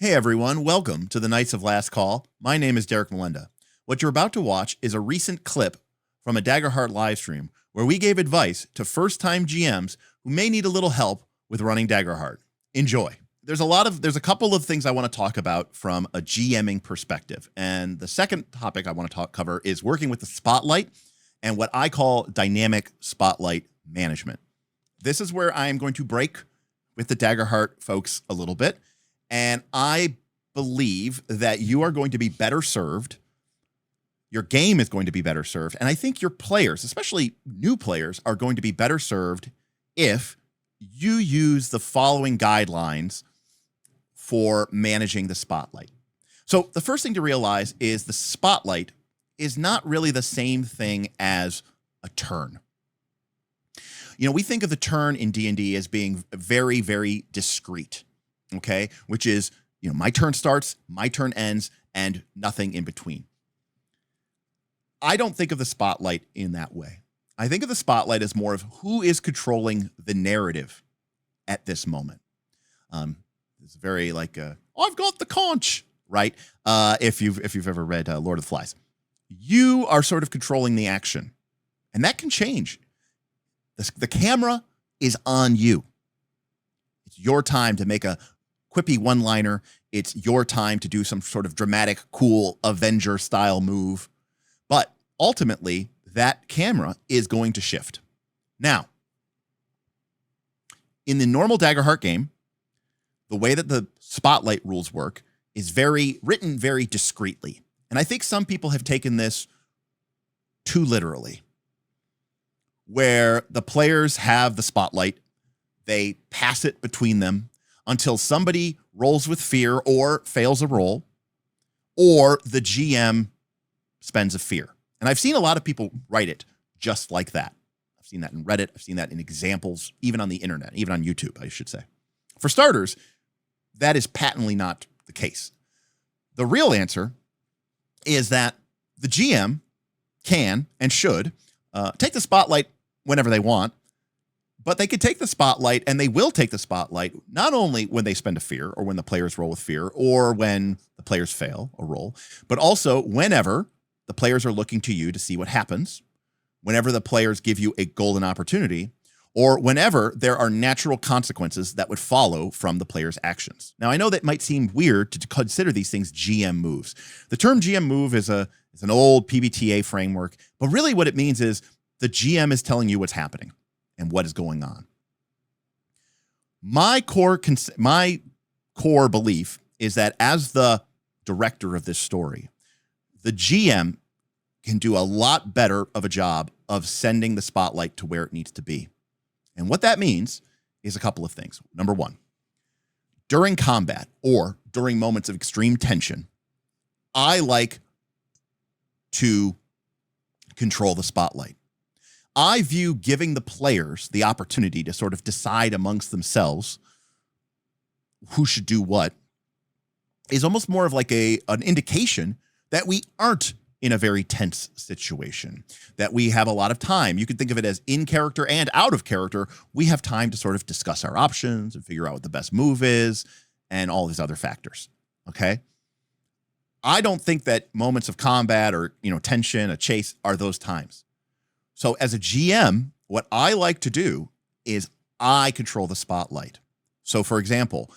Hey everyone, welcome to the Knights of Last Call. My name is Derek Melenda. What you're about to watch is a recent clip from a Daggerheart Livestream where we gave advice to first-time GMs who may need a little help with running Daggerheart. Enjoy. There's a couple of things I want to talk about from a GMing perspective. And the second topic I want to cover is working with the spotlight and what I call dynamic spotlight management. This is where I am going to break with the Daggerheart folks a little bit. And I believe that you are going to be better served. Your game is going to be better served. And I think your players, especially new players, are going to be better served if you use the following guidelines for managing the spotlight. So the first thing to realize is the spotlight is not really the same thing as a turn. You know, we think of the turn in D&D as being very, very discrete. Okay, which is, my turn starts, my turn ends, and nothing in between. I don't think of the spotlight in that way. I think of the spotlight as more of who is controlling the narrative at this moment. It's very like, I've got the conch, right? If you've ever read Lord of the Flies, you are sort of controlling the action, and that can change. The camera is on you. It's your time to make a quippy one-liner. It's your time to do some sort of dramatic, cool Avenger-style move. But ultimately, that camera is going to shift. Now, in the normal Daggerheart game, the way that the spotlight rules work is written very discreetly. And I think some people have taken this too literally, where the players have the spotlight, they pass it between them, until somebody rolls with fear or fails a roll, or the GM spends a fear. And I've seen a lot of people write it just like that. I've seen that in Reddit. I've seen that in examples, even on the internet, even on YouTube, I should say. For starters, that is patently not the case. The real answer is that the GM can and should take the spotlight whenever they want, but they could take the spotlight, and they will take the spotlight not only when they spend a fear or when the players roll with fear or when the players fail a roll, but also whenever the players are looking to you to see what happens, whenever the players give you a golden opportunity, or whenever there are natural consequences that would follow from the player's actions. Now, I know that might seem weird to consider these things GM moves. The term GM move is an old PBTA framework, but really what it means is the GM is telling you what's happening and what is going on. My core belief is that as the director of this story, the GM can do a lot better of a job of sending the spotlight to where it needs to be. And what that means is a couple of things. Number one, during combat or during moments of extreme tension, I like to control the spotlight. I view giving the players the opportunity to sort of decide amongst themselves who should do what is almost more of like an indication that we aren't in a very tense situation, that we have a lot of time. You could think of it as in character and out of character. We have time to sort of discuss our options and figure out what the best move is and all these other factors, okay? I don't think that moments of combat or, tension, a chase are those times. So as a GM, what I like to do is I control the spotlight. So for example,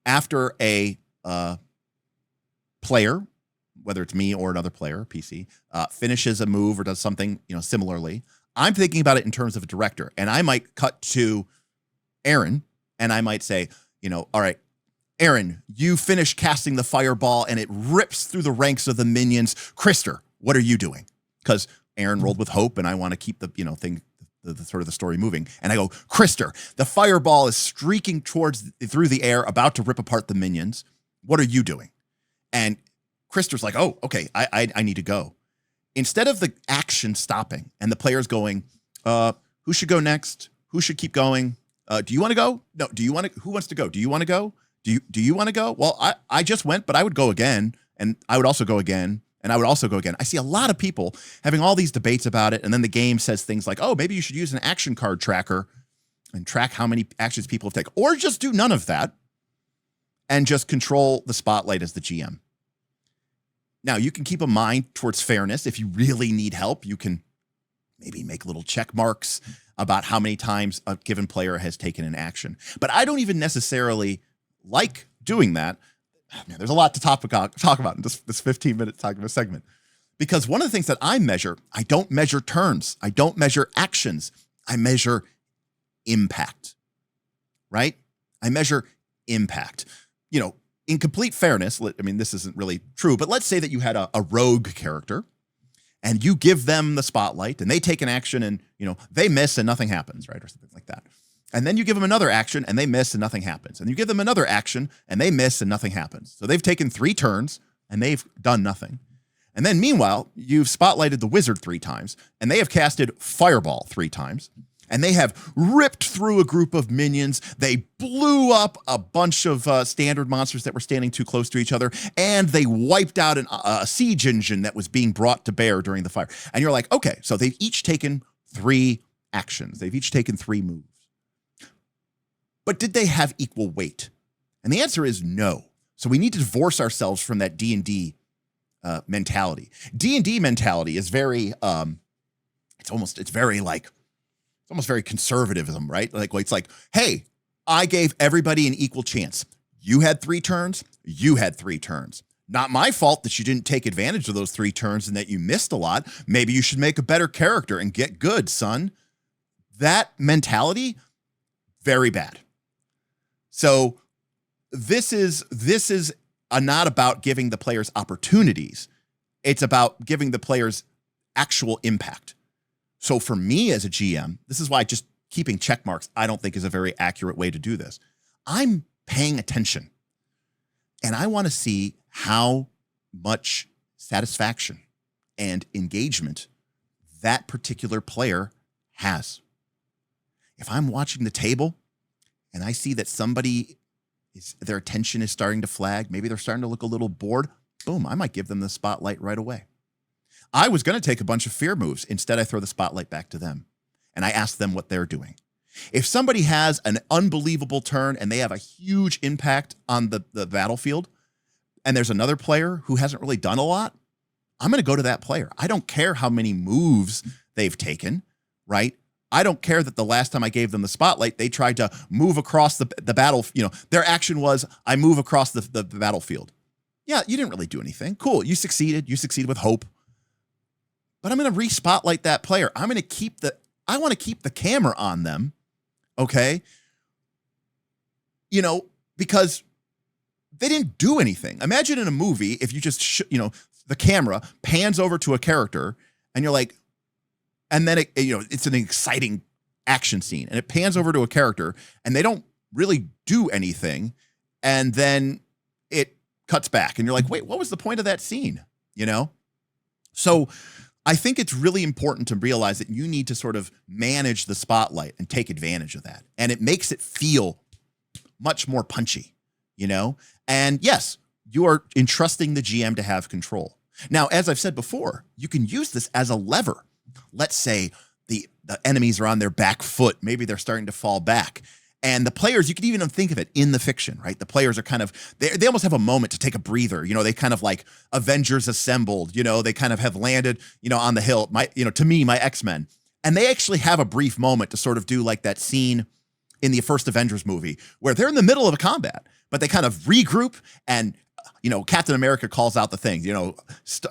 after a player, whether it's me or another player, PC, finishes a move or does something, similarly, I'm thinking about it in terms of a director. And I might cut to Aaron and I might say, all right, Aaron, you finish casting the fireball and it rips through the ranks of the minions. Krister, what are you doing? Because Aaron rolled with hope, and I want to keep the sort of the story moving. And I go, Krister, the fireball is streaking through the air, about to rip apart the minions. What are you doing? And Krister's like, oh, okay, I need to go. Instead of the action stopping and the players going, who should go next? Who should keep going? Do you want to go? No. Who wants to go? Do you want to go? Do you want to go? Well, I just went, but I would go again, and I would also go again. And I would also go again. I see a lot of people having all these debates about it. And then the game says things like, oh, maybe you should use an action card tracker and track how many actions people have taken, or just do none of that and just control the spotlight as the GM. Now, you can keep a mind towards fairness. If you really need help, you can maybe make little check marks about how many times a given player has taken an action. But I don't even necessarily like doing that. Man, there's a lot to talk about in this 15-minute talk of a segment. Because one of the things that I don't measure turns. I don't measure actions. I measure impact, right? I measure impact. You know, in complete fairness, I mean, this isn't really true, but let's say that you had a rogue character and you give them the spotlight and they take an action and, you know, they miss and nothing happens, right? Or something like that. And then you give them another action and they miss and nothing happens. And you give them another action and they miss and nothing happens. So they've taken 3 turns and they've done nothing. And then meanwhile, you've spotlighted the wizard 3 times and they have casted Fireball 3 times. And they have ripped through a group of minions. They blew up a bunch of standard monsters that were standing too close to each other. And they wiped out a siege engine that was being brought to bear during the fire. And you're like, okay, so they've each taken 3 actions. They've each taken 3 moves. But did they have equal weight? And the answer is no. So we need to divorce ourselves from that D&D mentality. D&D mentality is very, it's almost very conservatism, right? Like it's like, hey, I gave everybody an equal chance. You had 3 turns. You had 3 turns. Not my fault that you didn't take advantage of those 3 turns and that you missed a lot. Maybe you should make a better character and get good, son. That mentality, very bad. So this is not about giving the players opportunities. It's about giving the players actual impact. So for me as a GM, this is why just keeping check marks, I don't think is a very accurate way to do this. I'm paying attention and I want to see how much satisfaction and engagement that particular player has. If I'm watching the table and I see that their attention is starting to flag, maybe they're starting to look a little bored, boom, I might give them the spotlight right away. I was going to take a bunch of fear moves. Instead, I throw the spotlight back to them and I ask them what they're doing. If somebody has an unbelievable turn and they have a huge impact on the battlefield and there's another player who hasn't really done a lot, I'm going to go to that player. I don't care how many moves they've taken, right? I don't care that the last time I gave them the spotlight, they tried to move across the battle. You know, their action was, I move across the battlefield. Yeah, you didn't really do anything. Cool. You succeeded. You succeeded with hope. But I'm going to re-spotlight that player. I want to keep the camera on them. Okay. You know, because they didn't do anything. Imagine in a movie, if you just, the camera pans over to a character and you're like, and then it's an exciting action scene and it pans over to a character and they don't really do anything. And then it cuts back and you're like, wait, what was the point of that scene? So I think it's really important to realize that you need to sort of manage the spotlight and take advantage of that. And it makes it feel much more punchy, and yes, you are entrusting the GM to have control. Now, as I've said before, you can use this as a lever. Let's say the enemies are on their back foot. Maybe they're starting to fall back. And the players, you could even think of it in the fiction, right? The players are kind of, they almost have a moment to take a breather. They kind of like Avengers Assembled, they kind of have landed, on the hill, to me, my X-Men. And they actually have a brief moment to sort of do like that scene in the first Avengers movie where they're in the middle of a combat, but they kind of regroup and, Captain America calls out the things,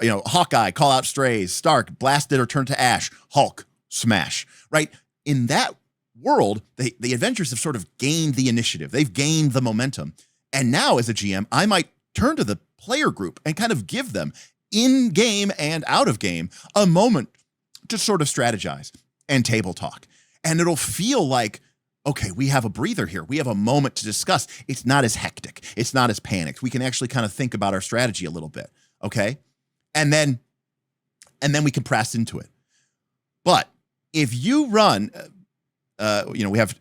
Hawkeye, call out strays, Stark, blasted or turned to ash, Hulk, smash, right? In that world, the Avengers have sort of gained the initiative. They've gained the momentum. And now as a GM, I might turn to the player group and kind of give them in game and out of game a moment to sort of strategize and table talk. And it'll feel like, okay, we have a breather here. We have a moment to discuss. It's not as hectic. It's not as panicked. We can actually kind of think about our strategy a little bit. Okay. And then we can press into it. But if you run, we have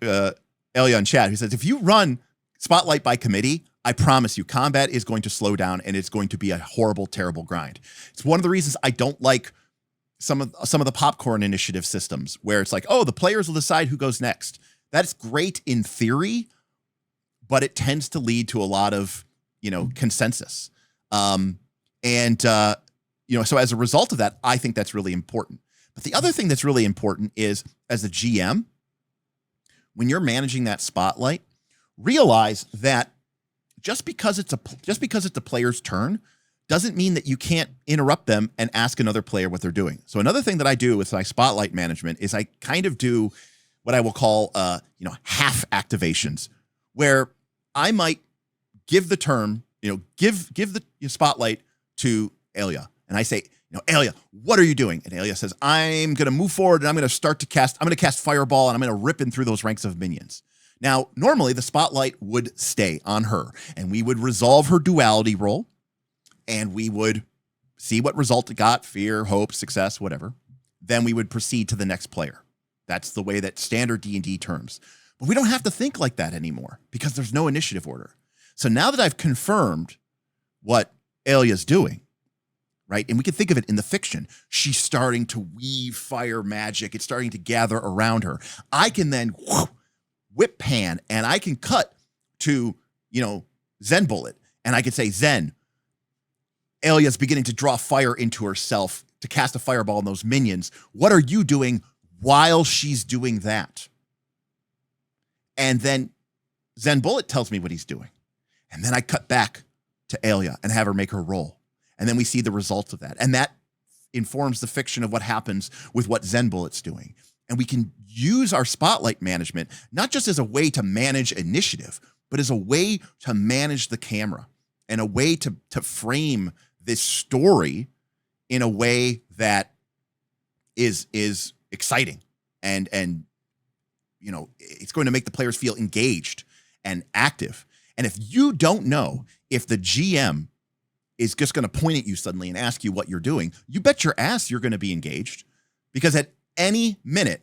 Elia in chat who says, if you run Spotlight by committee, I promise you combat is going to slow down and it's going to be a horrible, terrible grind. It's one of the reasons I don't like some of the popcorn initiative systems where it's like, oh, the players will decide who goes next. That's great in theory, but it tends to lead to a lot of consensus. So as a result of that, I think that's really important. But the other thing that's really important is, as a GM, when you're managing that spotlight, realize that just because it's a player's turn doesn't mean that you can't interrupt them and ask another player what they're doing. So another thing that I do with my spotlight management is I kind of do what I will call half activations, where I might give the term, give the spotlight to Elia, and I say, Elia, what are you doing? And Elia says, I'm going to move forward and I'm going to cast Fireball, and I'm going to rip in through those ranks of minions. Now, normally the spotlight would stay on her, and we would resolve her duality roll, and we would see what result it got: fear, hope, success, whatever. Then we would proceed to the next player. That's the way that standard D&D terms. But we don't have to think like that anymore because there's no initiative order. So now that I've confirmed what Elia's doing, right? And we can think of it in the fiction. She's starting to weave fire magic. It's starting to gather around her. I can then whip pan, and I can cut to, Zen Bullet. And I can say, Zen, Elia's beginning to draw fire into herself to cast a fireball on those minions. What are you doing while she's doing that? And then Zen Bullet tells me what he's doing. And then I cut back to Elia and have her make her roll. And then we see the results of that. And that informs the fiction of what happens with what Zen Bullet's doing. And we can use our spotlight management not just as a way to manage initiative, but as a way to manage the camera and a way to frame this story in a way that is exciting and it's going to make the players feel engaged and active. And if you don't know if the GM is just going to point at you suddenly and ask you what you're doing, you bet your ass you're going to be engaged, because at any minute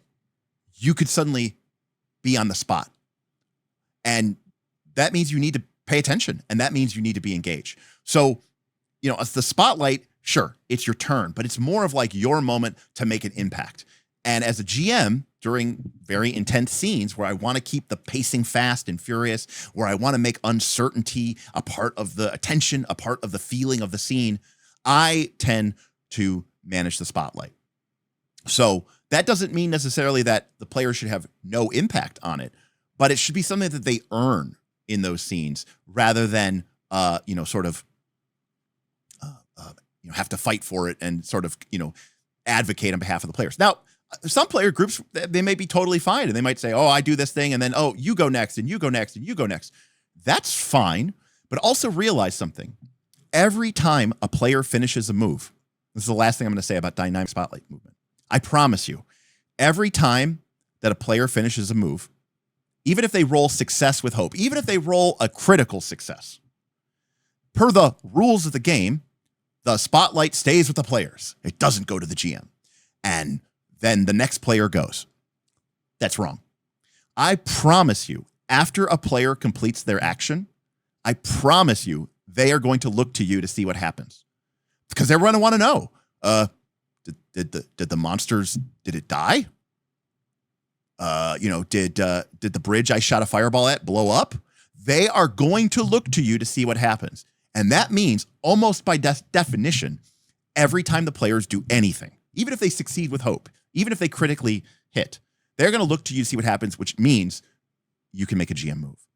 you could suddenly be on the spot. And that means you need to pay attention, and that means you need to be engaged. So, as the spotlight, sure, it's your turn, but it's more of like your moment to make an impact. And as a GM, during very intense scenes where I want to keep the pacing fast and furious, where I want to make uncertainty a part of the attention, a part of the feeling of the scene, I tend to manage the spotlight. So that doesn't mean necessarily that the player should have no impact on it, but it should be something that they earn in those scenes rather than, have to fight for it and sort of, advocate on behalf of the players. Now, some player groups, they may be totally fine, and they might say, oh, I do this thing, and then, oh, you go next, and you go next, and you go next. That's fine, but also realize something. Every time a player finishes a move, this is the last thing I'm going to say about dynamic spotlight movement. I promise you, every time that a player finishes a move, even if they roll success with hope, even if they roll a critical success, per the rules of the game, the spotlight stays with the players. It doesn't go to the GM. And then the next player goes. That's wrong. I promise you, after a player completes their action, I promise you, they are going to look to you to see what happens, because they're going to want to know, did the monsters, did it die? Did the bridge I shot a fireball at blow up? They are going to look to you to see what happens. And that means, almost by definition, every time the players do anything, even if they succeed with hope, even if they critically hit, they're going to look to you to see what happens, which means you can make a GM move.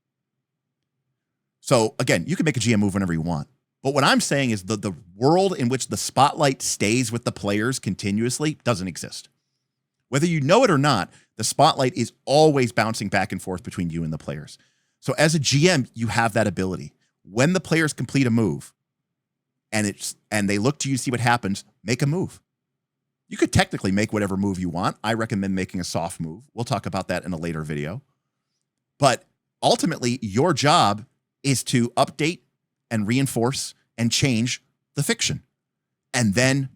So again, you can make a GM move whenever you want. But what I'm saying is the world in which the spotlight stays with the players continuously doesn't exist. Whether you know it or not, the spotlight is always bouncing back and forth between you and the players. So as a GM, you have that ability. When the players complete a move and they look to you to see what happens, make a move. You could technically make whatever move you want. I recommend making a soft move. We'll talk about that in a later video. But ultimately, your job is to update and reinforce and change the fiction, and then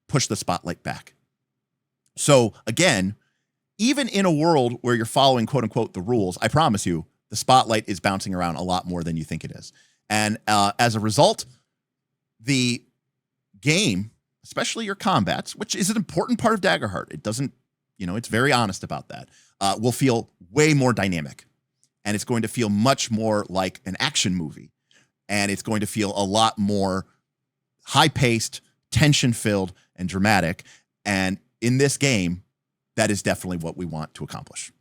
push the spotlight back. So again, even in a world where you're following, quote unquote, the rules, I promise you, the spotlight is bouncing around a lot more than you think it is. And as a result, the game, especially your combats, which is an important part of Daggerheart, it doesn't, it's very honest about that, will feel way more dynamic. And it's going to feel much more like an action movie. and it's going to feel a lot more high-paced, tension-filled, and dramatic. And in this game, that is definitely what we want to accomplish.